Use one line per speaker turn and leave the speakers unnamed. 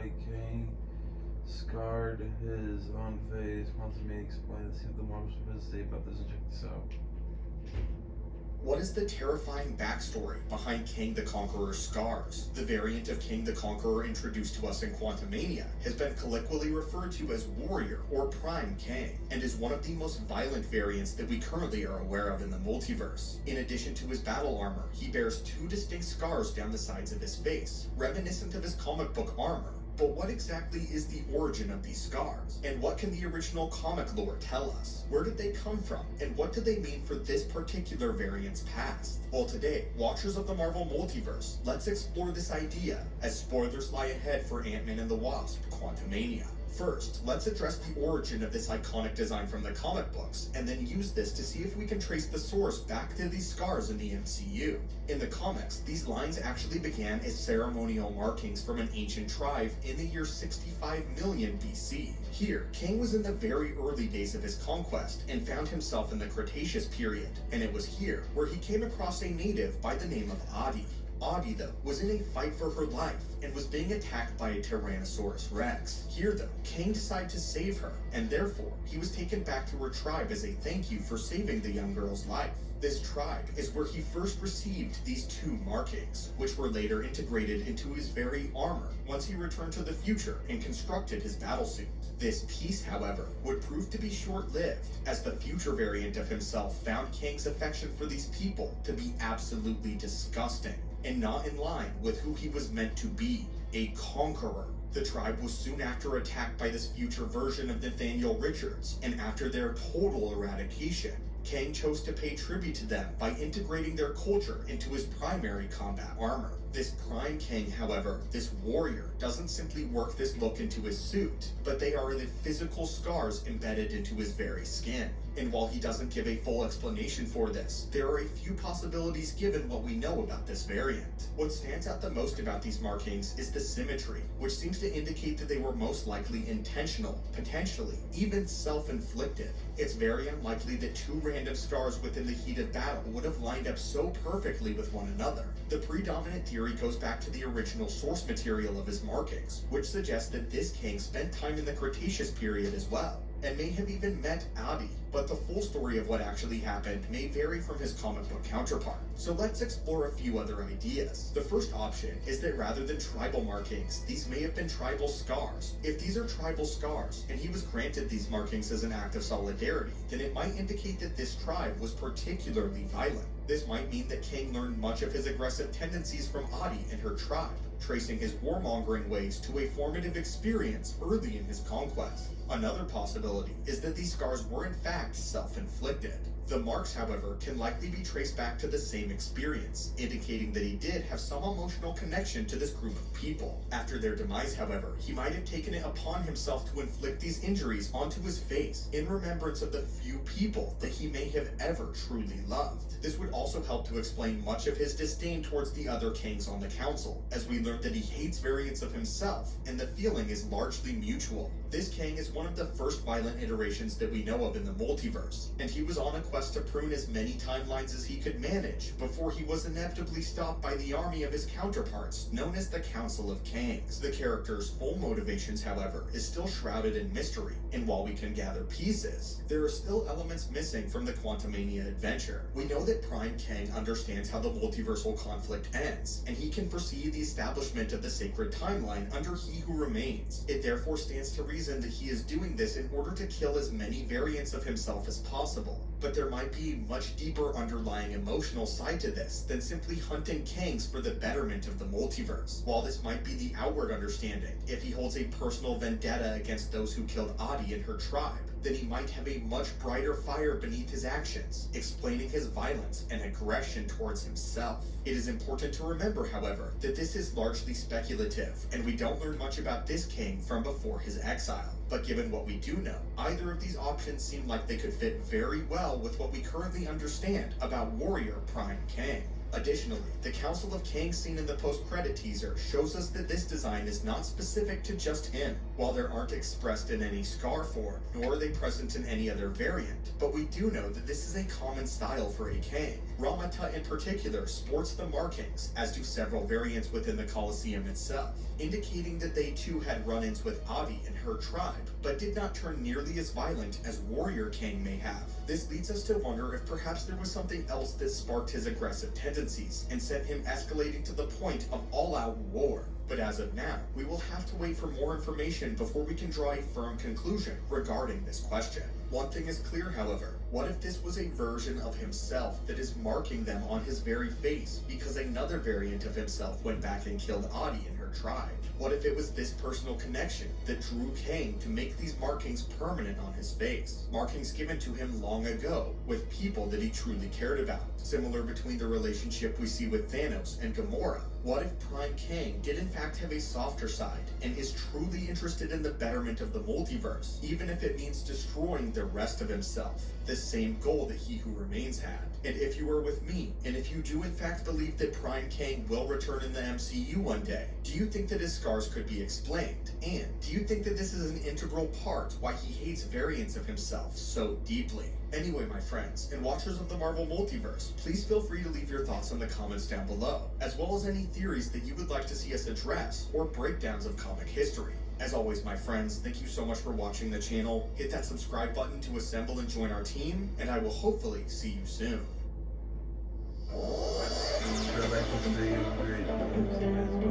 why Kang scarred his own face. Quantumania explained. Let's see what the Marvel has to say about this and check this out.
What is the terrifying backstory behind Kang the Conqueror's scars? The variant of Kang the Conqueror introduced to us in Quantumania has been colloquially referred to as Warrior or Prime Kang, and is one of the most violent variants that we currently are aware of in the multiverse. In addition to his battle armor, he bears two distinct scars down the sides of his face, reminiscent of his comic book armor. But what exactly is the origin of these scars? And what can the original comic lore tell us? Where did they come from? And what do they mean for this particular variant's past? Well, today, watchers of the Marvel Multiverse, let's explore this idea, as spoilers lie ahead for Ant-Man and the Wasp: Quantumania. First, let's address the origin of this iconic design from the comic books, and then use this to see if we can trace the source back to these scars in the MCU. In the comics, these lines actually began as ceremonial markings from an ancient tribe in the year 65 million BC. Here, Kang was in the very early days of his conquest and found himself in the Cretaceous period, and it was here where he came across a native by the name of Adi. Adi, though, was in a fight for her life and was being attacked by a Tyrannosaurus Rex. Here, though, Kang decided to save her, and therefore, he was taken back to her tribe as a thank you for saving the young girl's life. This tribe is where he first received these two markings, which were later integrated into his very armor once he returned to the future and constructed his battlesuit. This peace, however, would prove to be short-lived, as the future variant of himself found Kang's affection for these people to be absolutely disgusting, and not in line with who he was meant to be, a conqueror. The tribe was soon after attacked by this future version of Nathaniel Richards, and after their total eradication, Kang chose to pay tribute to them by integrating their culture into his primary combat armor. This Prime Kang, however, this warrior, doesn't simply work this look into his suit, but they are the physical scars embedded into his very skin. And while he doesn't give a full explanation for this, there are a few possibilities given what we know about this variant. What stands out the most about these markings is the symmetry, which seems to indicate that they were most likely intentional, potentially even self-inflicted. It's very unlikely that two random stars within the heat of battle would have lined up so perfectly with one another. The predominant theory goes back to the original source material of his markings, which suggests that this Kang spent time in the Cretaceous period as well, and may have even met Adi, but the full story of what actually happened may vary from his comic book counterpart. So let's explore a few other ideas. The first option is that rather than tribal markings, these may have been tribal scars. If these are tribal scars, and he was granted these markings as an act of solidarity, then it might indicate that this tribe was particularly violent. This might mean that Kang learned much of his aggressive tendencies from Adi and her tribe, tracing his warmongering ways to a formative experience early in his conquest. Another possibility is that these scars were in fact self-inflicted. The marks, however, can likely be traced back to the same experience, indicating that he did have some emotional connection to this group of people. After their demise, however, he might have taken it upon himself to inflict these injuries onto his face in remembrance of the few people that he may have ever truly loved. This would also help to explain much of his disdain towards the other Kangs on the council, as we learned that he hates variants of himself, and the feeling is largely mutual. This Kang is one of the first violent iterations that we know of in the multiverse, and he was on a quest to prune as many timelines as he could manage before he was inevitably stopped by the army of his counterparts, known as the Council of Kangs. The character's full motivations, however, is still shrouded in mystery, and while we can gather pieces, there are still elements missing from the Quantumania adventure. We know that Prime Kang understands how the multiversal conflict ends, and he can foresee the establishment of the sacred timeline under He Who Remains. It therefore stands to reason that he is doing this in order to kill as many variants of himself as possible. But there might be a much deeper underlying emotional side to this than simply hunting Kangs for the betterment of the multiverse. While this might be the outward understanding, if he holds a personal vendetta against those who killed Adi and her tribe, then he might have a much brighter fire beneath his actions, explaining his violence and aggression towards himself. It is important to remember, however, that this is largely speculative, and we don't learn much about this Kang from before his exile. But given what we do know, either of these options seem like they could fit very well with what we currently understand about Warrior Prime Kang. Additionally, the Council of Kang seen in the post-credit teaser shows us that this design is not specific to just him. While they aren't expressed in any scar form, nor are they present in any other variant, but we do know that this is a common style for a Kang. Ramata in particular sports the markings, as do several variants within the Colosseum itself, indicating that they too had run-ins with Adi and her tribe, but did not turn nearly as violent as Warrior Kang may have. This leads us to wonder if perhaps there was something else that sparked his aggressive tendencies and sent him escalating to the point of all-out war. But as of now, we will have to wait for more information before we can draw a firm conclusion regarding this question. One thing is clear, however. What if this was a version of himself that is marking them on his very face because another variant of himself went back and killed Adi and her tribe? What if it was this personal connection that drew Kang to make these markings permanent on his face? Markings given to him long ago with people that he truly cared about. Similar between the relationship we see with Thanos and Gamora. What if Prime Kang did in fact have a softer side and is truly interested in the betterment of the multiverse, even if it means destroying the rest of himself? The same goal that He Who Remains had. And if you are with me, and if you do in fact believe that Prime Kang will return in the MCU one day, do you think that his scars could be explained? And do you think that this is an integral part why he hates variants of himself so deeply? Anyway, my friends, and watchers of the Marvel Multiverse, please feel free to leave your thoughts in the comments down below, as well as any theories that you would like to see us address, or breakdowns of comic history. As always, my friends, thank you so much for watching the channel. Hit that subscribe button to assemble and join our team, and I will hopefully see you soon.
Subscribe back to the video. Great.